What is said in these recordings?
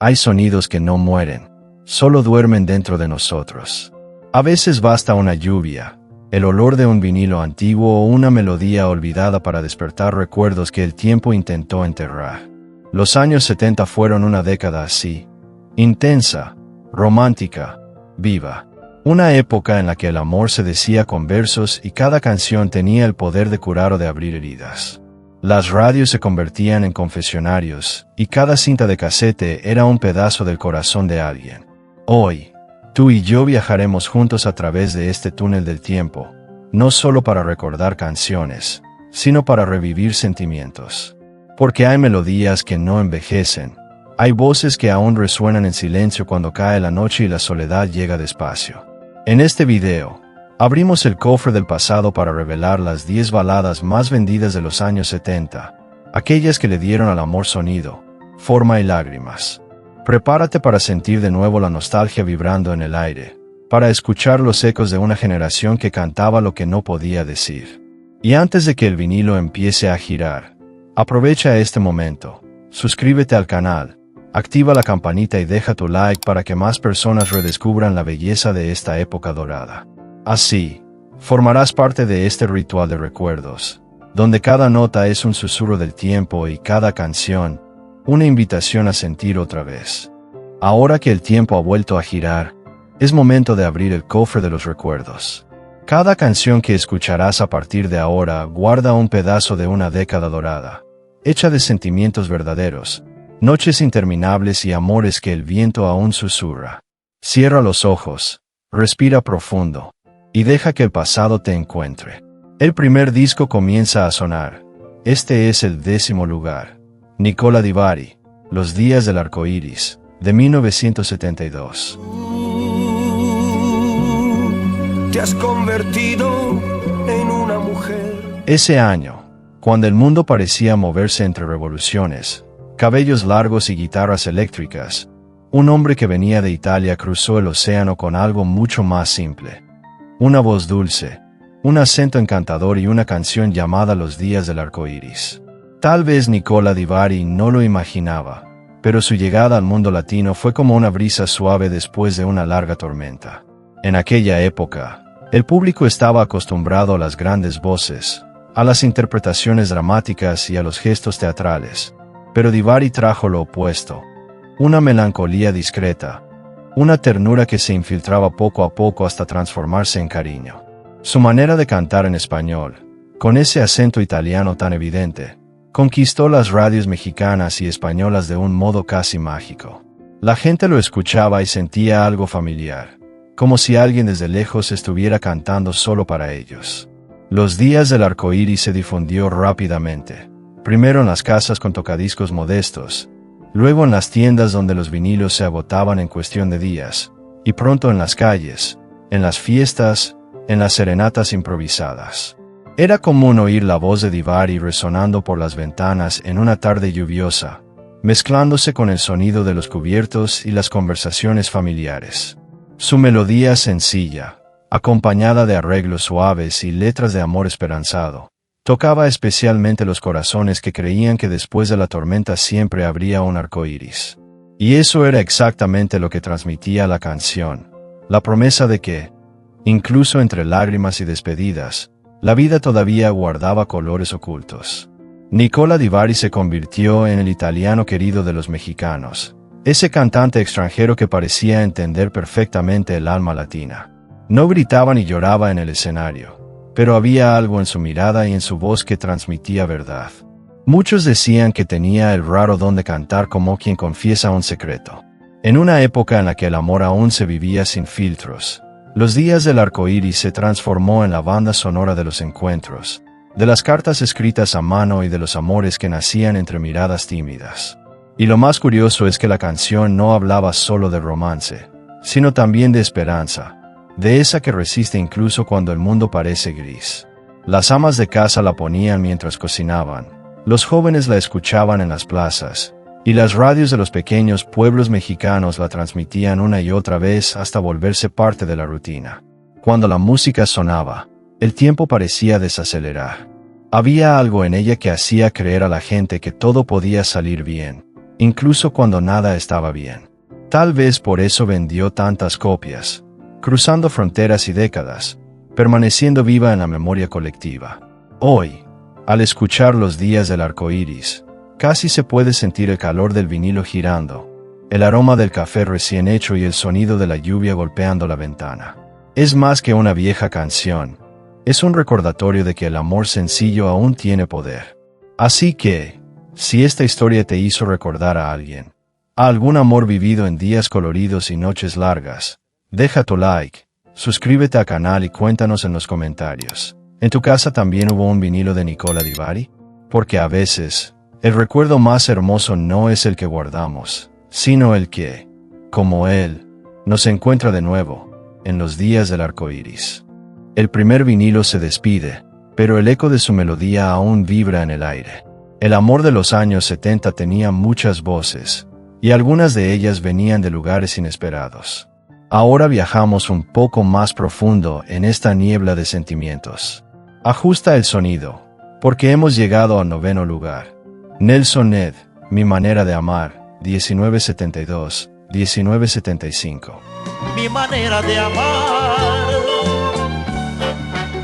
Hay sonidos que no mueren, solo duermen dentro de nosotros. A veces basta una lluvia, el olor de un vinilo antiguo o una melodía olvidada para despertar recuerdos que el tiempo intentó enterrar. Los años 70 fueron una década así, intensa, romántica, viva. Una época en la que el amor se decía con versos y cada canción tenía el poder de curar o de abrir heridas. Las radios se convertían en confesionarios, y cada cinta de casete era un pedazo del corazón de alguien. Hoy, tú y yo viajaremos juntos a través de este túnel del tiempo, no solo para recordar canciones, sino para revivir sentimientos. Porque hay melodías que no envejecen, hay voces que aún resuenan en silencio cuando cae la noche y la soledad llega despacio. En este video, abrimos el cofre del pasado para revelar las 10 baladas más vendidas de los años 70, aquellas que le dieron al amor sonido, forma y lágrimas. Prepárate para sentir de nuevo la nostalgia vibrando en el aire, para escuchar los ecos de una generación que cantaba lo que no podía decir. Y antes de que el vinilo empiece a girar, aprovecha este momento, suscríbete al canal, activa la campanita y deja tu like para que más personas redescubran la belleza de esta época dorada. Así, formarás parte de este ritual de recuerdos, donde cada nota es un susurro del tiempo y cada canción, una invitación a sentir otra vez. Ahora que el tiempo ha vuelto a girar, es momento de abrir el cofre de los recuerdos. Cada canción que escucharás a partir de ahora guarda un pedazo de una década dorada, hecha de sentimientos verdaderos, noches interminables y amores que el viento aún susurra. Cierra los ojos, respira profundo, y deja que el pasado te encuentre. El primer disco comienza a sonar. Este es el 10º lugar. Nicola Di Bari, Los días del arco iris, de 1972. Te has convertido en una mujer. Ese año, cuando el mundo parecía moverse entre revoluciones, cabellos largos y guitarras eléctricas, un hombre que venía de Italia cruzó el océano con algo mucho más simple. Una voz dulce, un acento encantador y una canción llamada Los días del arco iris. Tal vez Nicola Di Bari no lo imaginaba, pero su llegada al mundo latino fue como una brisa suave después de una larga tormenta. En aquella época, el público estaba acostumbrado a las grandes voces, a las interpretaciones dramáticas y a los gestos teatrales, pero Di Bari trajo lo opuesto, una melancolía discreta, una ternura que se infiltraba poco a poco hasta transformarse en cariño. Su manera de cantar en español, con ese acento italiano tan evidente, conquistó las radios mexicanas y españolas de un modo casi mágico. La gente lo escuchaba y sentía algo familiar, como si alguien desde lejos estuviera cantando solo para ellos. Los días del arco iris se difundió rápidamente, primero en las casas con tocadiscos modestos, luego en las tiendas donde los vinilos se agotaban en cuestión de días, y pronto en las calles, en las fiestas, en las serenatas improvisadas. Era común oír la voz de Di Bari resonando por las ventanas en una tarde lluviosa, mezclándose con el sonido de los cubiertos y las conversaciones familiares. Su melodía sencilla, acompañada de arreglos suaves y letras de amor esperanzado, tocaba especialmente los corazones que creían que después de la tormenta siempre habría un arco iris. Y eso era exactamente lo que transmitía la canción, la promesa de que, incluso entre lágrimas y despedidas, la vida todavía guardaba colores ocultos. Nicola Di Bari se convirtió en el italiano querido de los mexicanos, ese cantante extranjero que parecía entender perfectamente el alma latina. No gritaba ni lloraba en el escenario, pero había algo en su mirada y en su voz que transmitía verdad. Muchos decían que tenía el raro don de cantar como quien confiesa un secreto. En una época en la que el amor aún se vivía sin filtros, Los días del arco iris se transformó en la banda sonora de los encuentros, de las cartas escritas a mano y de los amores que nacían entre miradas tímidas. Y lo más curioso es que la canción no hablaba solo de romance, sino también de esperanza, de esa que resiste incluso cuando el mundo parece gris. Las amas de casa la ponían mientras cocinaban, los jóvenes la escuchaban en las plazas, y las radios de los pequeños pueblos mexicanos la transmitían una y otra vez hasta volverse parte de la rutina. Cuando la música sonaba, el tiempo parecía desacelerar. Había algo en ella que hacía creer a la gente que todo podía salir bien, incluso cuando nada estaba bien. Tal vez por eso vendió tantas copias, cruzando fronteras y décadas, permaneciendo viva en la memoria colectiva. Hoy, al escuchar Los días del arco iris, casi se puede sentir el calor del vinilo girando, el aroma del café recién hecho y el sonido de la lluvia golpeando la ventana. Es más que una vieja canción, es un recordatorio de que el amor sencillo aún tiene poder. Así que, si esta historia te hizo recordar a alguien, a algún amor vivido en días coloridos y noches largas, deja tu like, suscríbete al canal y cuéntanos en los comentarios. ¿En tu casa también hubo un vinilo de Nicola Di Bari? Porque a veces, el recuerdo más hermoso no es el que guardamos, sino el que, como él, nos encuentra de nuevo, en los días del arco iris. El primer vinilo se despide, pero el eco de su melodía aún vibra en el aire. El amor de los años 70 tenía muchas voces, y algunas de ellas venían de lugares inesperados. Ahora viajamos un poco más profundo en esta niebla de sentimientos. Ajusta el sonido, porque hemos llegado al 9º lugar. Nelson Ned, Mi manera de amar, 1972, 1975. Mi manera de amar,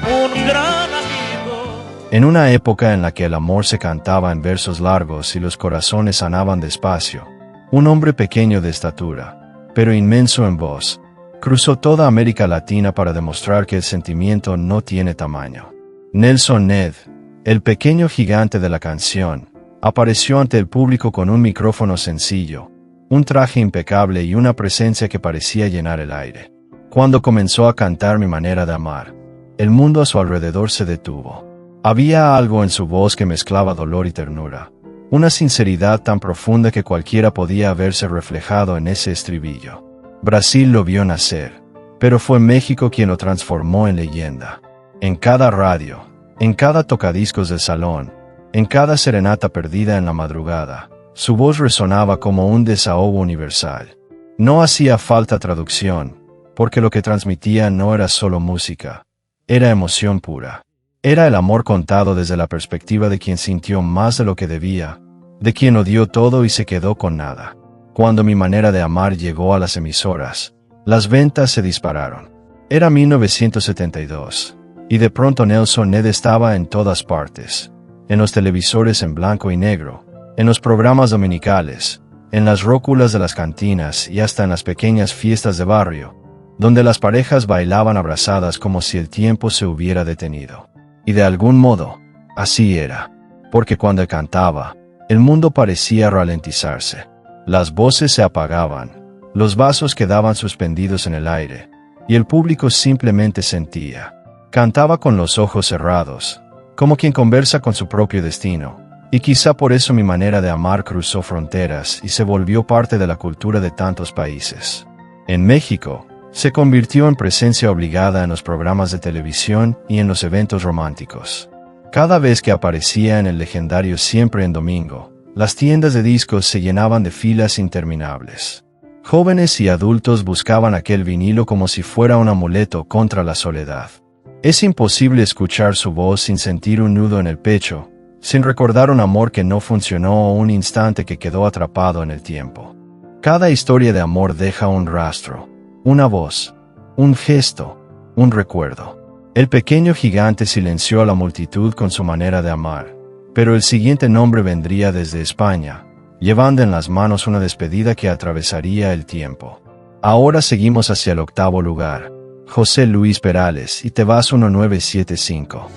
un gran amigo. En una época en la que el amor se cantaba en versos largos y los corazones sanaban despacio, un hombre pequeño de estatura, pero inmenso en voz, cruzó toda América Latina para demostrar que el sentimiento no tiene tamaño. Nelson Ned, el pequeño gigante de la canción, apareció ante el público con un micrófono sencillo, un traje impecable y una presencia que parecía llenar el aire. Cuando comenzó a cantar Mi manera de amar, el mundo a su alrededor se detuvo. Había algo en su voz que mezclaba dolor y ternura, una sinceridad tan profunda que cualquiera podía haberse reflejado en ese estribillo. Brasil lo vio nacer, pero fue México quien lo transformó en leyenda. En cada radio, en cada tocadiscos del salón, en cada serenata perdida en la madrugada, su voz resonaba como un desahogo universal. No hacía falta traducción, porque lo que transmitía no era solo música, era emoción pura. Era el amor contado desde la perspectiva de quien sintió más de lo que debía, de quien lo dio todo y se quedó con nada. Cuando Mi manera de amar llegó a las emisoras, las ventas se dispararon. Era 1972, y de pronto Nelson Ned estaba en todas partes, en los televisores en blanco y negro, en los programas dominicales, en las róculas de las cantinas y hasta en las pequeñas fiestas de barrio, donde las parejas bailaban abrazadas como si el tiempo se hubiera detenido. Y de algún modo, así era, porque cuando él cantaba, el mundo parecía ralentizarse. Las voces se apagaban, los vasos quedaban suspendidos en el aire, y el público simplemente sentía. Cantaba con los ojos cerrados, como quien conversa con su propio destino, y quizá por eso Mi manera de amar cruzó fronteras y se volvió parte de la cultura de tantos países. En México, se convirtió en presencia obligada en los programas de televisión y en los eventos románticos. Cada vez que aparecía en el legendario Siempre en Domingo, las tiendas de discos se llenaban de filas interminables. Jóvenes y adultos buscaban aquel vinilo como si fuera un amuleto contra la soledad. Es imposible escuchar su voz sin sentir un nudo en el pecho, sin recordar un amor que no funcionó o un instante que quedó atrapado en el tiempo. Cada historia de amor deja un rastro, una voz, un gesto, un recuerdo. El pequeño gigante silenció a la multitud con su manera de amar, pero el siguiente nombre vendría desde España, llevando en las manos una despedida que atravesaría el tiempo. Ahora seguimos hacia el 8º lugar, José Luis Perales y Te vas 1975.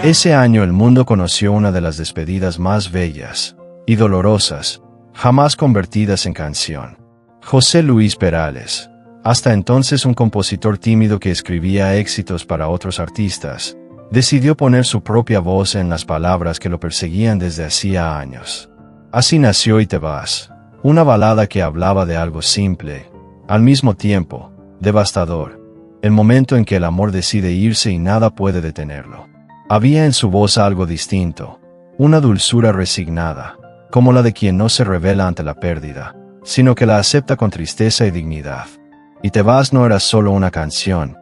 Ese año el mundo conoció una de las despedidas más bellas y dolorosas, jamás convertidas en canción. José Luis Perales, hasta entonces un compositor tímido que escribía éxitos para otros artistas, decidió poner su propia voz en las palabras que lo perseguían desde hacía años. Así nació Y te vas, una balada que hablaba de algo simple, al mismo tiempo, devastador, el momento en que el amor decide irse y nada puede detenerlo. Había en su voz algo distinto, una dulzura resignada, como la de quien no se revela ante la pérdida, sino que la acepta con tristeza y dignidad. Y te vas no era solo una canción,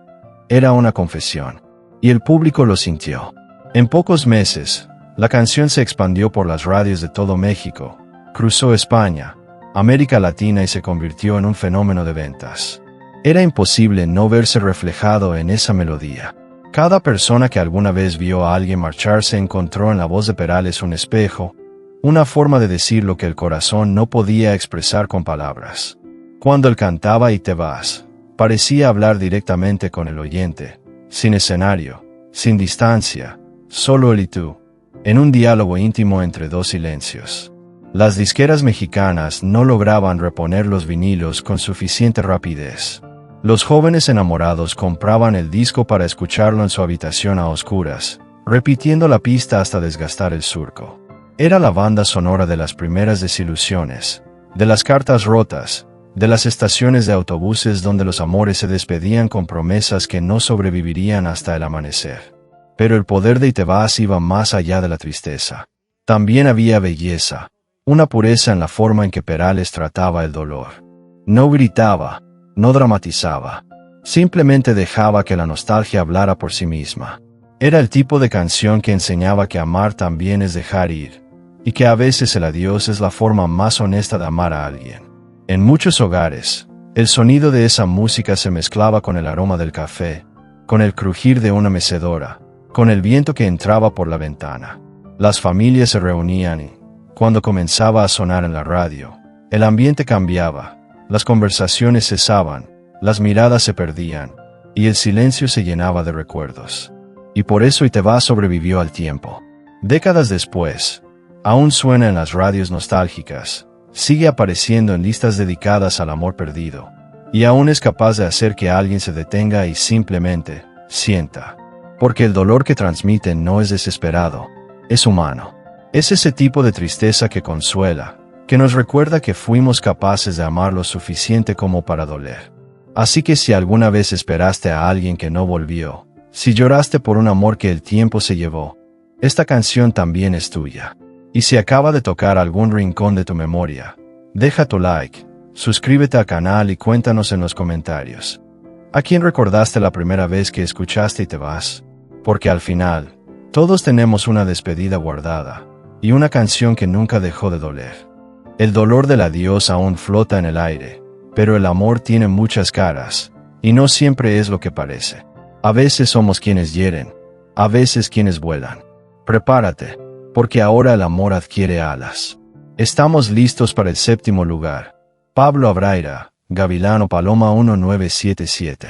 era una confesión. Y el público lo sintió. En pocos meses, la canción se expandió por las radios de todo México, cruzó España, América Latina y se convirtió en un fenómeno de ventas. Era imposible no verse reflejado en esa melodía. Cada persona que alguna vez vio a alguien marcharse encontró en la voz de Perales un espejo, una forma de decir lo que el corazón no podía expresar con palabras. Cuando él cantaba "Y te vas", parecía hablar directamente con el oyente, sin escenario, sin distancia, solo él y tú, en un diálogo íntimo entre dos silencios. Las disqueras mexicanas no lograban reponer los vinilos con suficiente rapidez. Los jóvenes enamorados compraban el disco para escucharlo en su habitación a oscuras, repitiendo la pista hasta desgastar el surco. Era la banda sonora de las primeras desilusiones, de las cartas rotas, de las estaciones de autobuses donde los amores se despedían con promesas que no sobrevivirían hasta el amanecer. Pero el poder de "Y te vas" iba más allá de la tristeza. También había belleza, una pureza en la forma en que Perales trataba el dolor. No gritaba, no dramatizaba, simplemente dejaba que la nostalgia hablara por sí misma. Era el tipo de canción que enseñaba que amar también es dejar ir, y que a veces el adiós es la forma más honesta de amar a alguien. En muchos hogares, el sonido de esa música se mezclaba con el aroma del café, con el crujir de una mecedora, con el viento que entraba por la ventana. Las familias se reunían y, cuando comenzaba a sonar en la radio, el ambiente cambiaba. Las conversaciones cesaban, las miradas se perdían, y el silencio se llenaba de recuerdos. Y por eso "Y te vas" sobrevivió al tiempo. Décadas después, aún suena en las radios nostálgicas, sigue apareciendo en listas dedicadas al amor perdido, y aún es capaz de hacer que alguien se detenga y simplemente sienta. Porque el dolor que transmite no es desesperado, es humano. Es ese tipo de tristeza que consuela, que nos recuerda que fuimos capaces de amar lo suficiente como para doler. Así que si alguna vez esperaste a alguien que no volvió, si lloraste por un amor que el tiempo se llevó, esta canción también es tuya. Y si acaba de tocar algún rincón de tu memoria, deja tu like, suscríbete al canal y cuéntanos en los comentarios. ¿A quién recordaste la primera vez que escuchaste "Y te vas"? Porque al final, todos tenemos una despedida guardada, y una canción que nunca dejó de doler. El dolor del adiós aún flota en el aire, pero el amor tiene muchas caras, y no siempre es lo que parece. A veces somos quienes hieren, a veces quienes vuelan. Prepárate, porque ahora el amor adquiere alas. Estamos listos para el 7º lugar. Pablo Abraira, Gavilano Paloma 1977.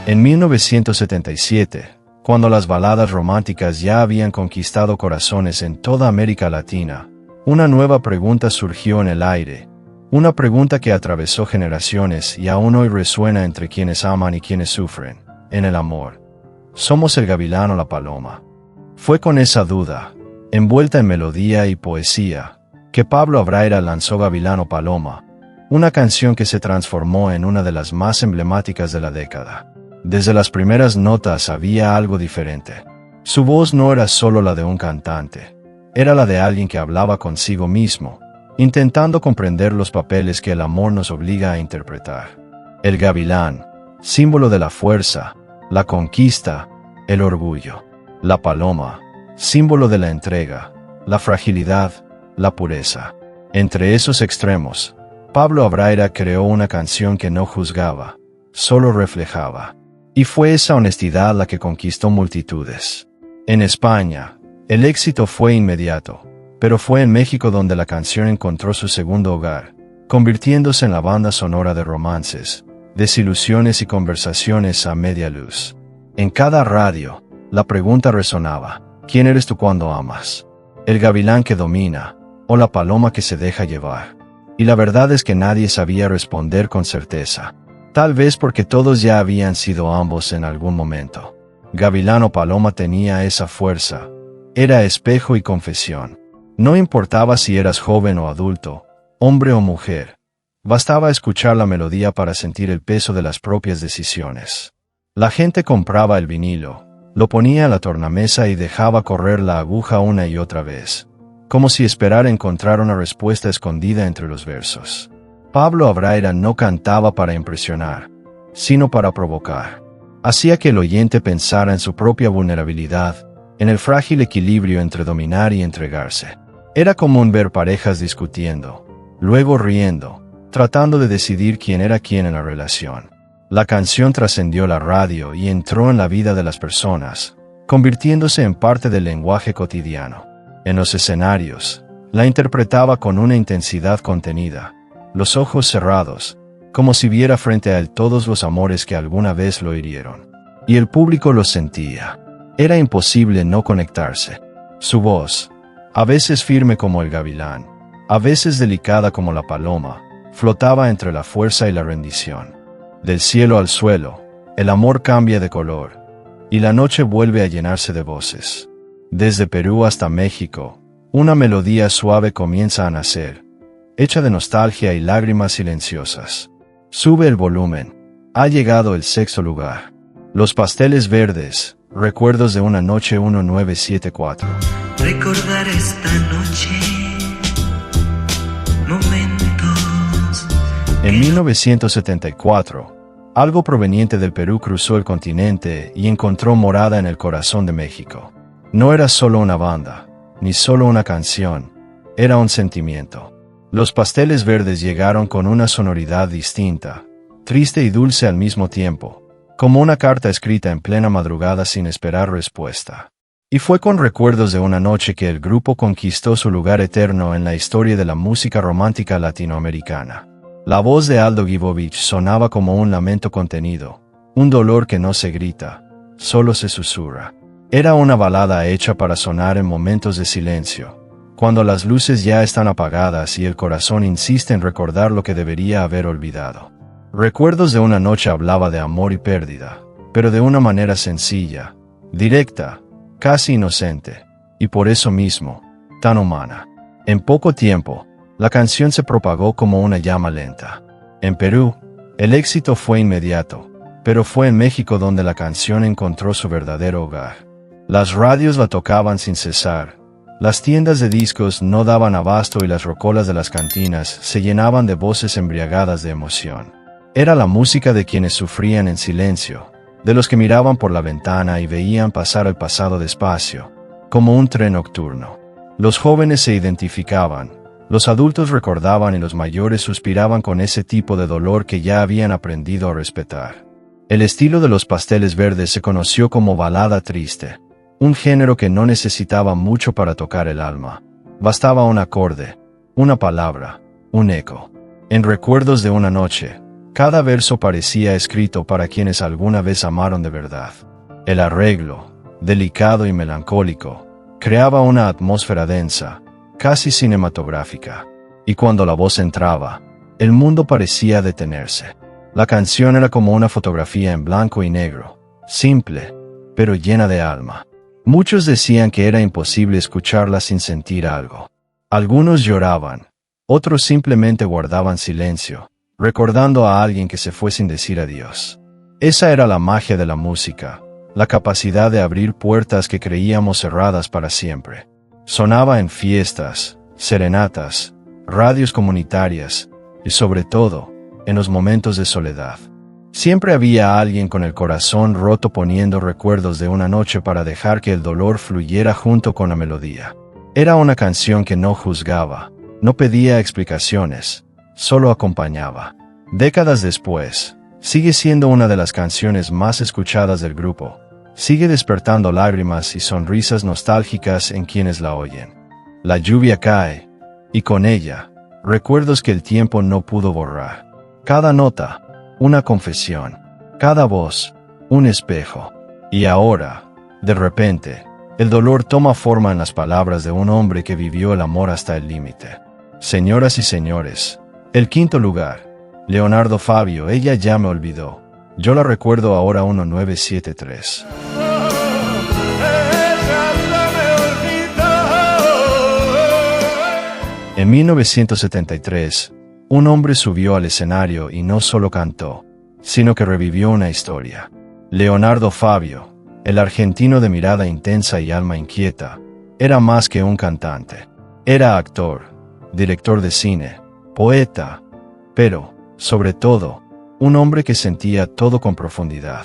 En 1977, cuando las baladas románticas ya habían conquistado corazones en toda América Latina, una nueva pregunta surgió en el aire, una pregunta que atravesó generaciones y aún hoy resuena entre quienes aman y quienes sufren, en el amor. ¿Somos el gavilán o la paloma? Fue con esa duda, envuelta en melodía y poesía, que Pablo Abraira lanzó Gavilán o Paloma, una canción que se transformó en una de las más emblemáticas de la década. Desde las primeras notas había algo diferente. Su voz no era solo la de un cantante, era la de alguien que hablaba consigo mismo, intentando comprender los papeles que el amor nos obliga a interpretar. El gavilán, símbolo de la fuerza, la conquista, el orgullo. La paloma, símbolo de la entrega, la fragilidad, la pureza. Entre esos extremos, Pablo Abraira creó una canción que no juzgaba, solo reflejaba. Y fue esa honestidad la que conquistó multitudes. En España, el éxito fue inmediato, pero fue en México donde la canción encontró su segundo hogar, convirtiéndose en la banda sonora de romances, desilusiones y conversaciones a media luz. En cada radio, la pregunta resonaba: ¿quién eres tú cuando amas? ¿El gavilán que domina, o la paloma que se deja llevar? Y la verdad es que nadie sabía responder con certeza. Tal vez porque todos ya habían sido ambos en algún momento. Gavilán o paloma tenía esa fuerza. Era espejo y confesión. No importaba si eras joven o adulto, hombre o mujer. Bastaba escuchar la melodía para sentir el peso de las propias decisiones. La gente compraba el vinilo, lo ponía a la tornamesa y dejaba correr la aguja una y otra vez, como si esperara encontrar una respuesta escondida entre los versos. Pablo Abraira no cantaba para impresionar, sino para provocar. Hacía que el oyente pensara en su propia vulnerabilidad, en el frágil equilibrio entre dominar y entregarse. Era común ver parejas discutiendo, luego riendo, tratando de decidir quién era quién en la relación. La canción trascendió la radio y entró en la vida de las personas, convirtiéndose en parte del lenguaje cotidiano. En los escenarios, la interpretaba con una intensidad contenida, los ojos cerrados, como si viera frente a él todos los amores que alguna vez lo hirieron. Y el público lo sentía. Era imposible no conectarse. Su voz, a veces firme como el gavilán, a veces delicada como la paloma, flotaba entre la fuerza y la rendición. Del cielo al suelo, el amor cambia de color, y la noche vuelve a llenarse de voces. Desde Perú hasta México, una melodía suave comienza a nacer, hecha de nostalgia y lágrimas silenciosas. Sube el volumen. Ha llegado el sexto lugar. Los Pasteles Verdes, Recuerdos de una noche 1974. Recordar esta noche, momentos. En 1974, algo proveniente del Perú cruzó el continente y encontró morada en el corazón de México. No era solo una banda, ni solo una canción, era un sentimiento. Los Pasteles Verdes llegaron con una sonoridad distinta, triste y dulce al mismo tiempo, como una carta escrita en plena madrugada sin esperar respuesta. Y fue con Recuerdos de una noche que el grupo conquistó su lugar eterno en la historia de la música romántica latinoamericana. La voz de Aldo Gibovich sonaba como un lamento contenido, un dolor que no se grita, solo se susurra. Era una balada hecha para sonar en momentos de silencio, cuando las luces ya están apagadas y el corazón insiste en recordar lo que debería haber olvidado. Recuerdos de una noche hablaba de amor y pérdida, pero de una manera sencilla, directa, casi inocente, y por eso mismo, tan humana. En poco tiempo, la canción se propagó como una llama lenta. En Perú, el éxito fue inmediato, pero fue en México donde la canción encontró su verdadero hogar. Las radios la tocaban sin cesar, las tiendas de discos no daban abasto y las rocolas de las cantinas se llenaban de voces embriagadas de emoción. Era la música de quienes sufrían en silencio, de los que miraban por la ventana y veían pasar el pasado despacio, como un tren nocturno. Los jóvenes se identificaban, los adultos recordaban y los mayores suspiraban con ese tipo de dolor que ya habían aprendido a respetar. El estilo de los Pasteles Verdes se conoció como balada triste, un género que no necesitaba mucho para tocar el alma. Bastaba un acorde, una palabra, un eco. En Recuerdos de una noche, cada verso parecía escrito para quienes alguna vez amaron de verdad. El arreglo, delicado y melancólico, creaba una atmósfera densa, casi cinematográfica. Y cuando la voz entraba, el mundo parecía detenerse. La canción era como una fotografía en blanco y negro, simple, pero llena de alma. Muchos decían que era imposible escucharla sin sentir algo. Algunos lloraban, otros simplemente guardaban silencio, recordando a alguien que se fue sin decir adiós. Esa era la magia de la música, la capacidad de abrir puertas que creíamos cerradas para siempre. Sonaba en fiestas, serenatas, radios comunitarias, y sobre todo, en los momentos de soledad. Siempre había alguien con el corazón roto poniendo Recuerdos de una noche para dejar que el dolor fluyera junto con la melodía. Era una canción que no juzgaba, no pedía explicaciones, solo acompañaba. Décadas después, sigue siendo una de las canciones más escuchadas del grupo. Sigue despertando lágrimas y sonrisas nostálgicas en quienes la oyen. La lluvia cae, y con ella, recuerdos que el tiempo no pudo borrar. Cada nota, una confesión. Cada voz, un espejo. Y ahora, de repente, el dolor toma forma en las palabras de un hombre que vivió el amor hasta el límite. Señoras y señores, el quinto lugar. Leonardo Fabio, Ella ya me olvidó. Yo la recuerdo ahora 1973. En 1973, un hombre subió al escenario y no solo cantó, sino que revivió una historia. Leonardo Fabio, el argentino de mirada intensa y alma inquieta, era más que un cantante. Era actor, director de cine, poeta, pero, sobre todo, un hombre que sentía todo con profundidad.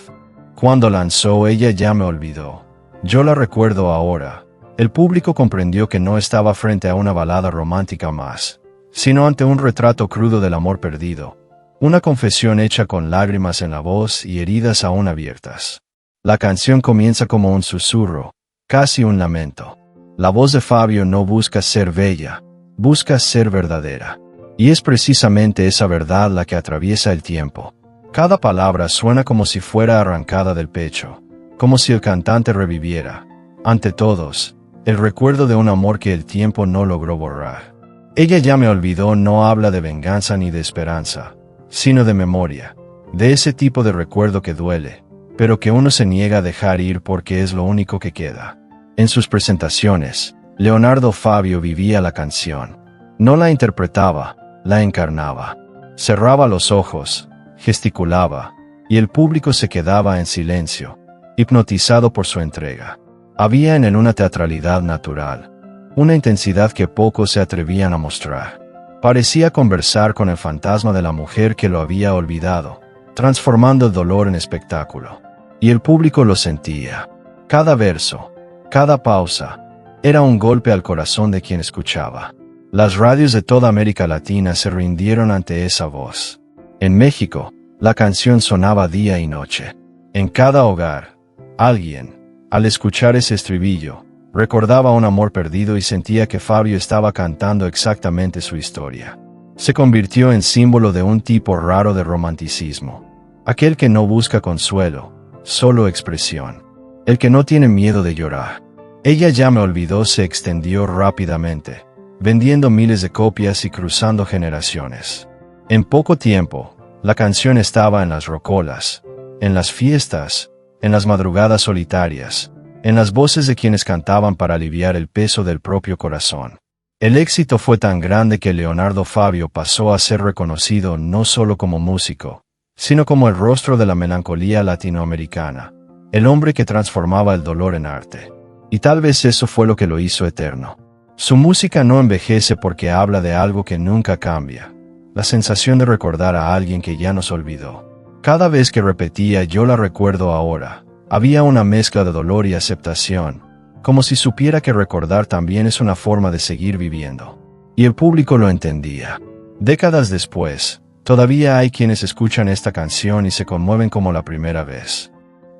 Cuando lanzó Ella ya me olvidó, yo la recuerdo ahora, el público comprendió que no estaba frente a una balada romántica más, sino ante un retrato crudo del amor perdido, una confesión hecha con lágrimas en la voz y heridas aún abiertas. La canción comienza como un susurro, casi un lamento. La voz de Fabio no busca ser bella, busca ser verdadera. Y es precisamente esa verdad la que atraviesa el tiempo. Cada palabra suena como si fuera arrancada del pecho, como si el cantante reviviera, ante todos, el recuerdo de un amor que el tiempo no logró borrar. Ella ya me olvidó no habla de venganza ni de esperanza, sino de memoria, de ese tipo de recuerdo que duele, pero que uno se niega a dejar ir porque es lo único que queda. En sus presentaciones, Leonardo Fabio vivía la canción. No la interpretaba, la encarnaba. Cerraba los ojos, gesticulaba, y el público se quedaba en silencio, hipnotizado por su entrega. Había en él una teatralidad natural, una intensidad que pocos se atrevían a mostrar. Parecía conversar con el fantasma de la mujer que lo había olvidado, transformando el dolor en espectáculo. Y el público lo sentía. Cada verso, cada pausa, era un golpe al corazón de quien escuchaba. Las radios de toda América Latina se rindieron ante esa voz. En México, la canción sonaba día y noche. En cada hogar, alguien, al escuchar ese estribillo, recordaba un amor perdido y sentía que Fabio estaba cantando exactamente su historia. Se convirtió en símbolo de un tipo raro de romanticismo. Aquel que no busca consuelo, solo expresión. El que no tiene miedo de llorar. Ella ya me olvidó se extendió rápidamente, vendiendo miles de copias y cruzando generaciones. En poco tiempo, la canción estaba en las rocolas, en las fiestas, en las madrugadas solitarias, en las voces de quienes cantaban para aliviar el peso del propio corazón. El éxito fue tan grande que Leonardo Fabio pasó a ser reconocido no solo como músico, sino como el rostro de la melancolía latinoamericana, el hombre que transformaba el dolor en arte. Y tal vez eso fue lo que lo hizo eterno. Su música no envejece porque habla de algo que nunca cambia, la sensación de recordar a alguien que ya nos olvidó. Cada vez que repetía "yo la recuerdo ahora", había una mezcla de dolor y aceptación, como si supiera que recordar también es una forma de seguir viviendo. Y el público lo entendía. Décadas después, todavía hay quienes escuchan esta canción y se conmueven como la primera vez.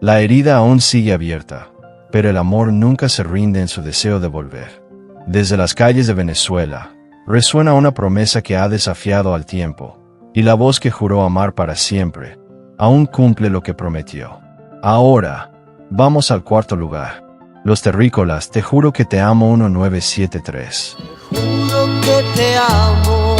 La herida aún sigue abierta, pero el amor nunca se rinde en su deseo de volver. Desde las calles de Venezuela, resuena una promesa que ha desafiado al tiempo, y la voz que juró amar para siempre, aún cumple lo que prometió. Ahora, vamos al cuarto lugar. Los Terrícolas, Te juro que te amo 1973. Juro que te amo.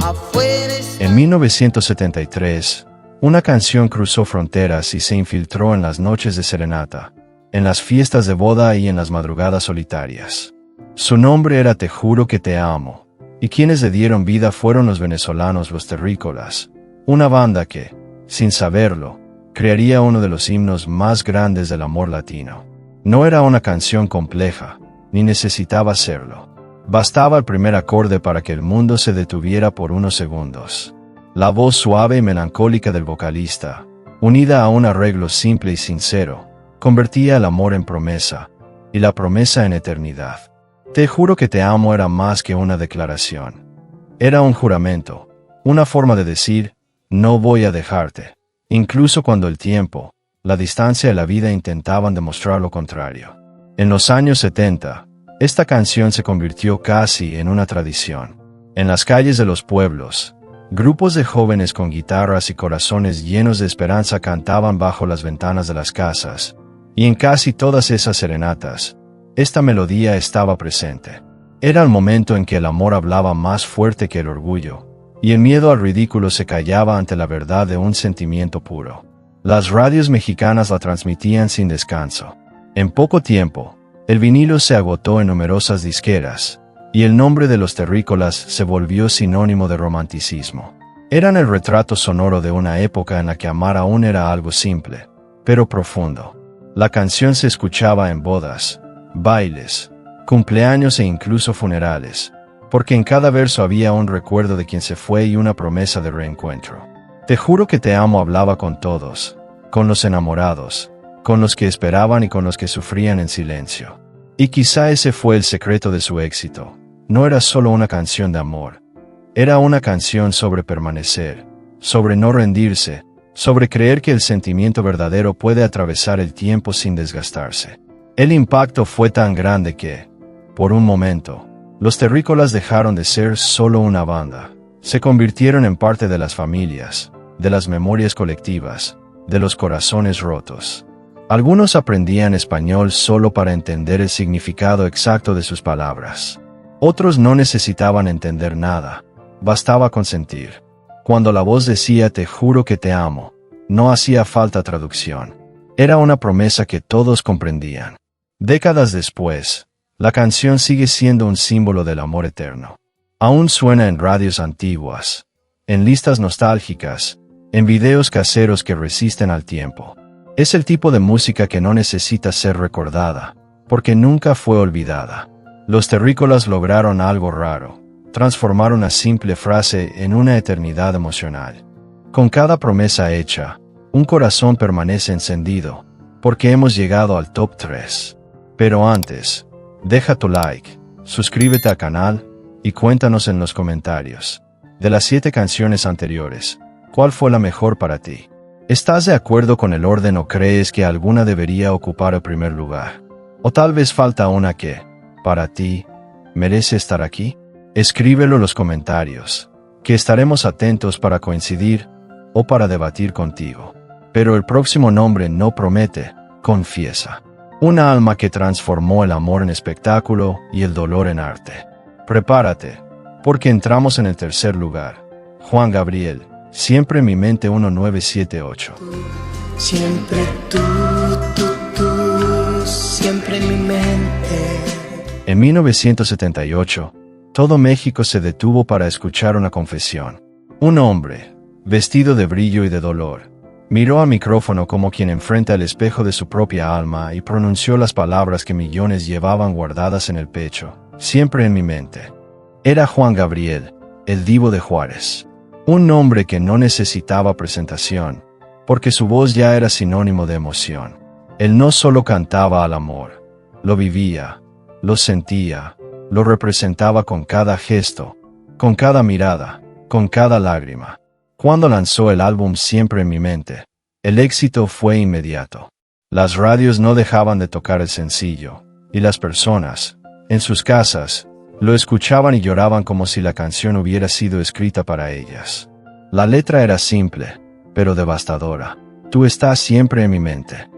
Afuera está... En 1973, una canción cruzó fronteras y se infiltró en las noches de serenata, en las fiestas de boda y en las madrugadas solitarias. Su nombre era Te juro que te amo, y quienes le dieron vida fueron los venezolanos Los Terrícolas, una banda que, sin saberlo, crearía uno de los himnos más grandes del amor latino. No era una canción compleja, ni necesitaba serlo. Bastaba el primer acorde para que el mundo se detuviera por unos segundos. La voz suave y melancólica del vocalista, unida a un arreglo simple y sincero, convertía el amor en promesa, y la promesa en eternidad. Te juro que te amo era más que una declaración. Era un juramento, una forma de decir, no voy a dejarte, incluso cuando el tiempo, la distancia y la vida intentaban demostrar lo contrario. En los años 70, esta canción se convirtió casi en una tradición. En las calles de los pueblos, grupos de jóvenes con guitarras y corazones llenos de esperanza cantaban bajo las ventanas de las casas, y en casi todas esas serenatas, esta melodía estaba presente. Era el momento en que el amor hablaba más fuerte que el orgullo, y el miedo al ridículo se callaba ante la verdad de un sentimiento puro. Las radios mexicanas la transmitían sin descanso. En poco tiempo, el vinilo se agotó en numerosas disqueras, y el nombre de Los Terrícolas se volvió sinónimo de romanticismo. Eran el retrato sonoro de una época en la que amar aún era algo simple, pero profundo. La canción se escuchaba en bodas, bailes, cumpleaños e incluso funerales, porque en cada verso había un recuerdo de quien se fue y una promesa de reencuentro. Te juro que te amo hablaba con todos, con los enamorados, con los que esperaban y con los que sufrían en silencio. Y quizá ese fue el secreto de su éxito. No era solo una canción de amor. Era una canción sobre permanecer, sobre no rendirse, sobre creer que el sentimiento verdadero puede atravesar el tiempo sin desgastarse. El impacto fue tan grande que, por un momento, los terrícolas dejaron de ser solo una banda. Se convirtieron en parte de las familias, de las memorias colectivas, de los corazones rotos. Algunos aprendían español solo para entender el significado exacto de sus palabras. Otros no necesitaban entender nada, bastaba consentir. Cuando la voz decía "te juro que te amo", no hacía falta traducción. Era una promesa que todos comprendían. Décadas después, la canción sigue siendo un símbolo del amor eterno. Aún suena en radios antiguas, en listas nostálgicas, en videos caseros que resisten al tiempo. Es el tipo de música que no necesita ser recordada, porque nunca fue olvidada. Los terrícolas lograron algo raro, transformar una simple frase en una eternidad emocional. Con cada promesa hecha, un corazón permanece encendido, porque hemos llegado al top 3. Pero antes, deja tu like, suscríbete al canal, y cuéntanos en los comentarios. De las 7 canciones anteriores, ¿cuál fue la mejor para ti? ¿Estás de acuerdo con el orden o crees que alguna debería ocupar el primer lugar? ¿O tal vez falta una que, para ti, merece estar aquí? Escríbelo en los comentarios, que estaremos atentos para coincidir o para debatir contigo. Pero el próximo nombre no promete, confiesa. Una alma que transformó el amor en espectáculo y el dolor en arte. Prepárate, porque entramos en el tercer lugar. Juan Gabriel, Siempre en mi mente 1978. Siempre tú, siempre en mi mente. En 1978, todo México se detuvo para escuchar una confesión. Un hombre, vestido de brillo y de dolor, miró al micrófono como quien enfrenta el espejo de su propia alma y pronunció las palabras que millones llevaban guardadas en el pecho, siempre en mi mente. Era Juan Gabriel, el Divo de Juárez. Un nombre que no necesitaba presentación, porque su voz ya era sinónimo de emoción. Él no solo cantaba al amor, lo vivía, lo sentía, lo representaba con cada gesto, con cada mirada, con cada lágrima. Cuando lanzó el álbum Siempre en mi mente, el éxito fue inmediato. Las radios no dejaban de tocar el sencillo, y las personas, en sus casas, lo escuchaban y lloraban como si la canción hubiera sido escrita para ellas. La letra era simple, pero devastadora. Tú estás siempre en mi mente.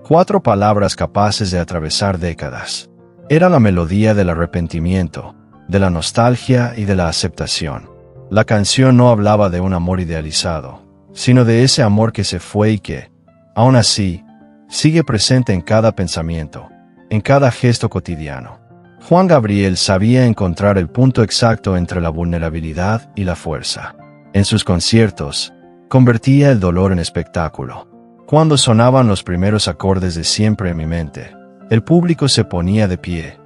4 palabras capaces de atravesar décadas. Era la melodía del arrepentimiento, de la nostalgia y de la aceptación. La canción no hablaba de un amor idealizado, sino de ese amor que se fue y que, aún así, sigue presente en cada pensamiento, en cada gesto cotidiano. Juan Gabriel sabía encontrar el punto exacto entre la vulnerabilidad y la fuerza. En sus conciertos, convertía el dolor en espectáculo. Cuando sonaban los primeros acordes de Siempre en mi mente, el público se ponía de pie.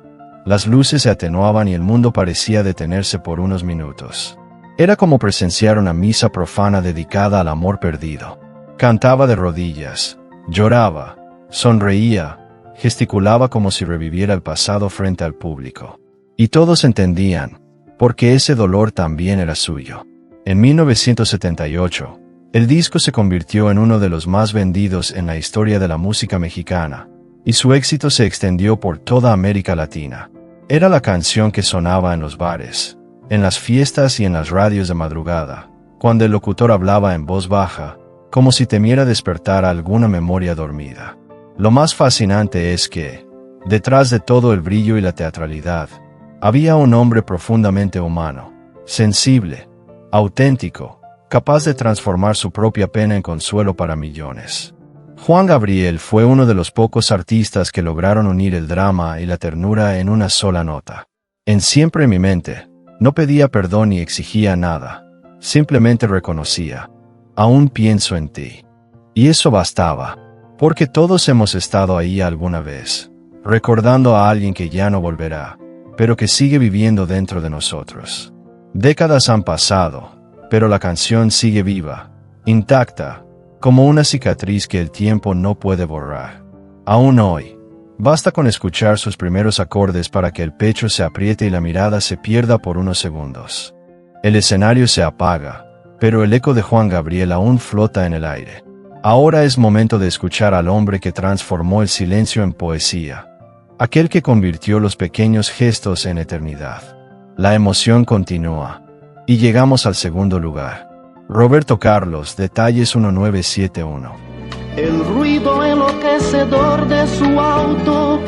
Las luces se atenuaban y el mundo parecía detenerse por unos minutos. Era como presenciar una misa profana dedicada al amor perdido. Cantaba de rodillas, lloraba, sonreía, gesticulaba como si reviviera el pasado frente al público. Y todos entendían, porque ese dolor también era suyo. En 1978, el disco se convirtió en uno de los más vendidos en la historia de la música mexicana, y su éxito se extendió por toda América Latina. Era la canción que sonaba en los bares, en las fiestas y en las radios de madrugada, cuando el locutor hablaba en voz baja, como si temiera despertar alguna memoria dormida. Lo más fascinante es que, detrás de todo el brillo y la teatralidad, había un hombre profundamente humano, sensible, auténtico, capaz de transformar su propia pena en consuelo para millones. Juan Gabriel fue uno de los pocos artistas que lograron unir el drama y la ternura en una sola nota. En Siempre en mi mente, no pedía perdón ni exigía nada, simplemente reconocía, aún pienso en ti. Y eso bastaba. Porque todos hemos estado ahí alguna vez, recordando a alguien que ya no volverá, pero que sigue viviendo dentro de nosotros. Décadas han pasado, pero la canción sigue viva, intacta, como una cicatriz que el tiempo no puede borrar. Aún hoy, basta con escuchar sus primeros acordes para que el pecho se apriete y la mirada se pierda por unos segundos. El escenario se apaga, pero el eco de Juan Gabriel aún flota en el aire. Ahora es momento de escuchar al hombre que transformó el silencio en poesía, aquel que convirtió los pequeños gestos en eternidad. La emoción continúa, y llegamos al segundo lugar. Roberto Carlos, Detalles 1971. El ruido enloquecedor de su auto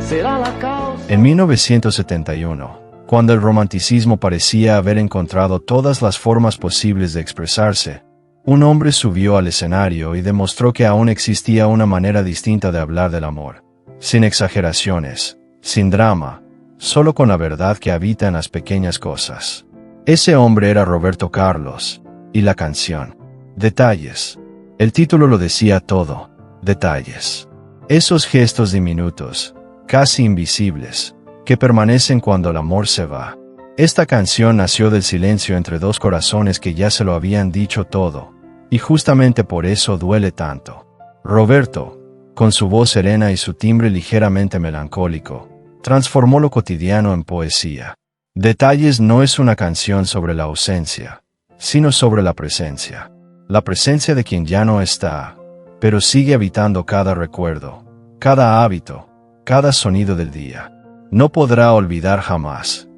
será la causa. En 1971, cuando el romanticismo parecía haber encontrado todas las formas posibles de expresarse, un hombre subió al escenario y demostró que aún existía una manera distinta de hablar del amor. Sin exageraciones, sin drama, solo con la verdad que habita en las pequeñas cosas. Ese hombre era Roberto Carlos, y la canción, Detalles. El título lo decía todo, detalles. Esos gestos diminutos, casi invisibles, que permanecen cuando el amor se va. Esta canción nació del silencio entre dos corazones que ya se lo habían dicho todo, y justamente por eso duele tanto. Roberto, con su voz serena y su timbre ligeramente melancólico, transformó lo cotidiano en poesía. Detalles no es una canción sobre la ausencia, sino sobre la presencia. La presencia de quien ya no está, pero sigue habitando cada recuerdo, cada hábito, cada sonido del día. No podrá olvidar jamás.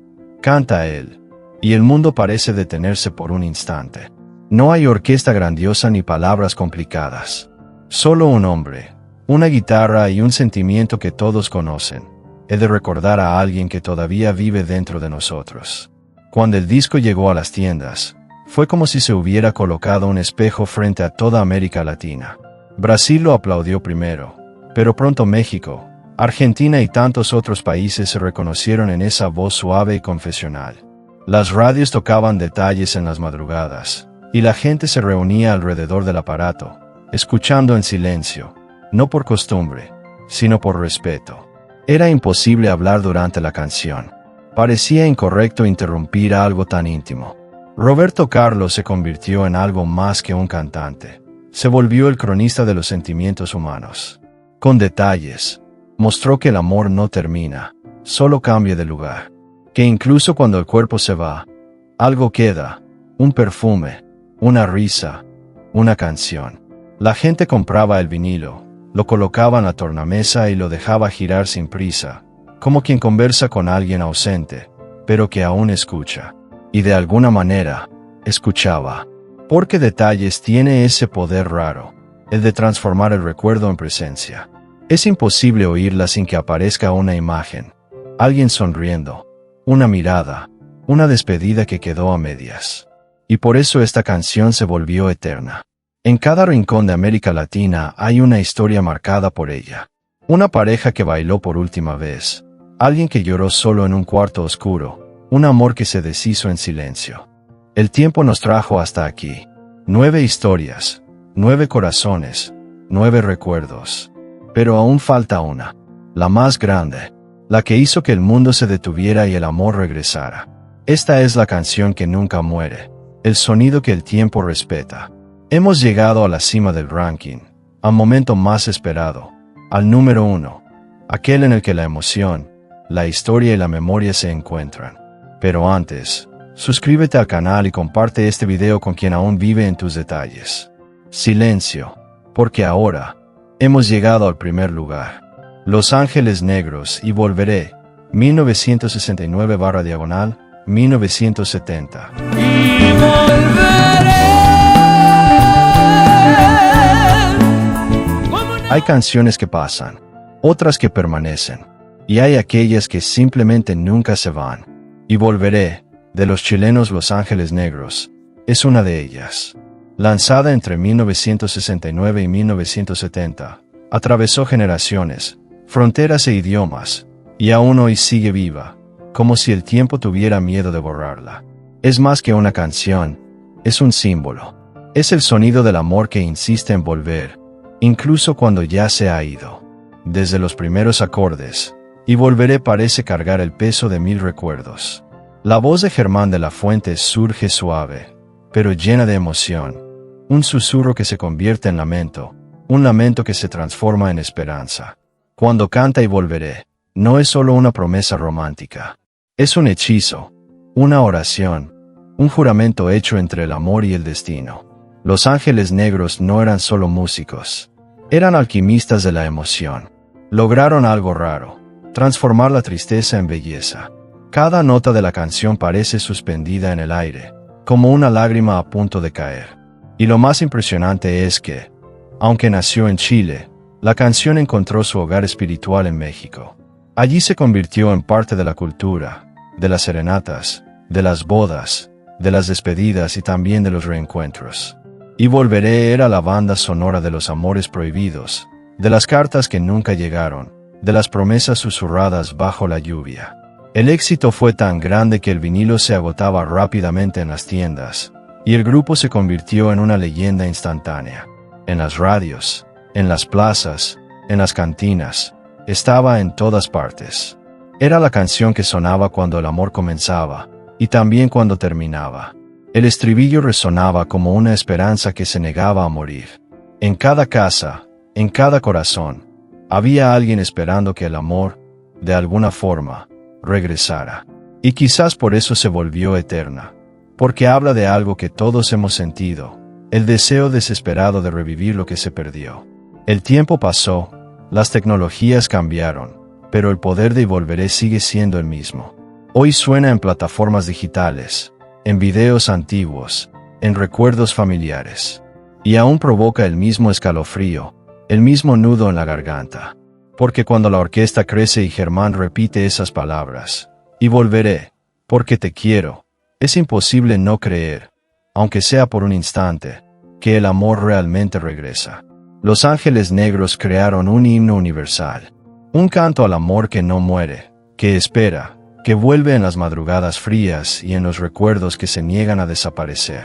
Canta él, y el mundo parece detenerse por un instante. No hay orquesta grandiosa ni palabras complicadas. Solo un hombre, una guitarra y un sentimiento que todos conocen, el de recordar a alguien que todavía vive dentro de nosotros. Cuando el disco llegó a las tiendas, fue como si se hubiera colocado un espejo frente a toda América Latina. Brasil lo aplaudió primero, pero pronto México, Argentina y tantos otros países se reconocieron en esa voz suave y confesional. Las radios tocaban Detalles en las madrugadas, y la gente se reunía alrededor del aparato, escuchando en silencio, no por costumbre, sino por respeto. Era imposible hablar durante la canción. Parecía incorrecto interrumpir algo tan íntimo. Roberto Carlos se convirtió en algo más que un cantante. Se volvió el cronista de los sentimientos humanos. Con Detalles, mostró que el amor no termina, solo cambia de lugar. Que incluso cuando el cuerpo se va, algo queda, un perfume, una risa, una canción. La gente compraba el vinilo, lo colocaba en la tornamesa y lo dejaba girar sin prisa, como quien conversa con alguien ausente, pero que aún escucha. Y de alguna manera, escuchaba. Porque Detalles tiene ese poder raro, el de transformar el recuerdo en presencia. Es imposible oírla sin que aparezca una imagen, alguien sonriendo, una mirada, una despedida que quedó a medias. Y por eso esta canción se volvió eterna. En cada rincón de América Latina hay una historia marcada por ella. Una pareja que bailó por última vez, alguien que lloró solo en un cuarto oscuro, un amor que se deshizo en silencio. El tiempo nos trajo hasta aquí. 9 historias, 9 corazones, 9 recuerdos. Pero aún falta una, la más grande, la que hizo que el mundo se detuviera y el amor regresara. Esta es la canción que nunca muere, el sonido que el tiempo respeta. Hemos llegado a la cima del ranking, al momento más esperado, al número 1, aquel en el que la emoción, la historia y la memoria se encuentran. Pero antes, suscríbete al canal y comparte este video con quien aún vive en tus detalles. Silencio, porque ahora, hemos llegado al primer lugar. Los Ángeles Negros y Volveré, 1969/1970. Y volveré. Hay canciones que pasan, otras que permanecen, y hay aquellas que simplemente nunca se van. Y Volveré, de los chilenos Los Ángeles Negros, es una de ellas. Lanzada entre 1969 y 1970, atravesó generaciones, fronteras e idiomas, y aún hoy sigue viva, como si el tiempo tuviera miedo de borrarla. Es más que una canción, es un símbolo. Es el sonido del amor que insiste en volver, incluso cuando ya se ha ido. Desde los primeros acordes, Y volveré parece cargar el peso de 1000 recuerdos. La voz de Germán de la Fuente surge suave, pero llena de emoción. Un susurro que se convierte en lamento, un lamento que se transforma en esperanza. Cuando canta y volveré, no es solo una promesa romántica. Es un hechizo, una oración, un juramento hecho entre el amor y el destino. Los Ángeles Negros no eran solo músicos. Eran alquimistas de la emoción. Lograron algo raro, transformar la tristeza en belleza. Cada nota de la canción parece suspendida en el aire, como una lágrima a punto de caer. Y lo más impresionante es que, aunque nació en Chile, la canción encontró su hogar espiritual en México. Allí se convirtió en parte de la cultura, de las serenatas, de las bodas, de las despedidas y también de los reencuentros. Y Volveré era la banda sonora de los amores prohibidos, de las cartas que nunca llegaron, de las promesas susurradas bajo la lluvia. El éxito fue tan grande que el vinilo se agotaba rápidamente en las tiendas, y el grupo se convirtió en una leyenda instantánea. En las radios, en las plazas, en las cantinas, estaba en todas partes. Era la canción que sonaba cuando el amor comenzaba, y también cuando terminaba. El estribillo resonaba como una esperanza que se negaba a morir. En cada casa, en cada corazón, había alguien esperando que el amor, de alguna forma, regresara. Y quizás por eso se volvió eterna. Porque habla de algo que todos hemos sentido, el deseo desesperado de revivir lo que se perdió. El tiempo pasó, las tecnologías cambiaron, pero el poder de Volveré sigue siendo el mismo. Hoy suena en plataformas digitales, en videos antiguos, en recuerdos familiares. Y aún provoca el mismo escalofrío, el mismo nudo en la garganta. Porque cuando la orquesta crece y Germán repite esas palabras, y volveré, porque te quiero, es imposible no creer, aunque sea por un instante, que el amor realmente regresa. Los Ángeles Negros crearon un himno universal, un canto al amor que no muere, que espera, que vuelve en las madrugadas frías y en los recuerdos que se niegan a desaparecer.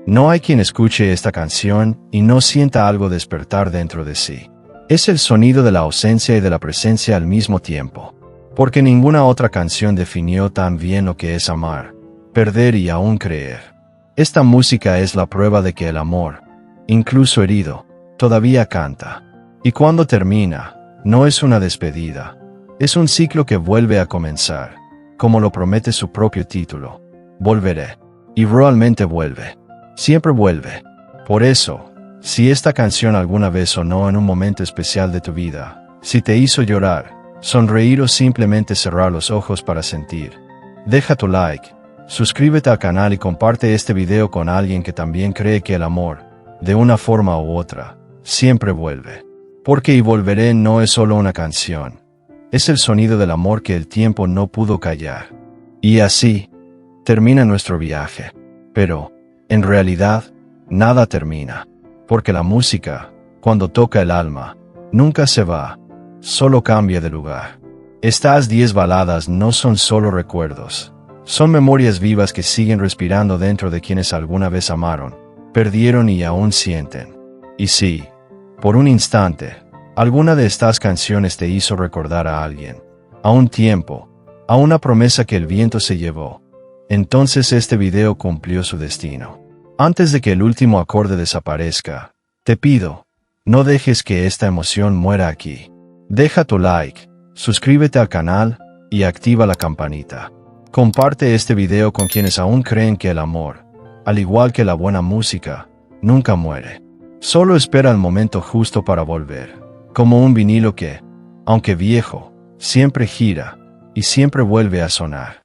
No hay quien escuche esta canción y no sienta algo despertar dentro de sí. Es el sonido de la ausencia y de la presencia al mismo tiempo, porque ninguna otra canción definió tan bien lo que es amar, perder y aún creer. Esta música es la prueba de que el amor, incluso herido, todavía canta. Y cuando termina, no es una despedida, es un ciclo que vuelve a comenzar, como lo promete su propio título. Volveré. Y realmente vuelve. Siempre vuelve. Por eso, si esta canción alguna vez sonó en un momento especial de tu vida, si te hizo llorar, sonreír o simplemente cerrar los ojos para sentir, deja tu like, suscríbete al canal y comparte este video con alguien que también cree que el amor, de una forma u otra, siempre vuelve. Porque Y Volveré no es solo una canción, es el sonido del amor que el tiempo no pudo callar. Y así, termina nuestro viaje. Pero, en realidad, nada termina. Porque la música, cuando toca el alma, nunca se va, solo cambia de lugar. Estas 10 baladas no son solo recuerdos, son memorias vivas que siguen respirando dentro de quienes alguna vez amaron, perdieron y aún sienten. Y si, por un instante, alguna de estas canciones te hizo recordar a alguien, a un tiempo, a una promesa que el viento se llevó, entonces este video cumplió su destino. Antes de que el último acorde desaparezca, te pido, no dejes que esta emoción muera aquí. Deja tu like, suscríbete al canal y activa la campanita. Comparte este video con quienes aún creen que el amor, al igual que la buena música, nunca muere. Solo espera el momento justo para volver, como un vinilo que, aunque viejo, siempre gira y siempre vuelve a sonar.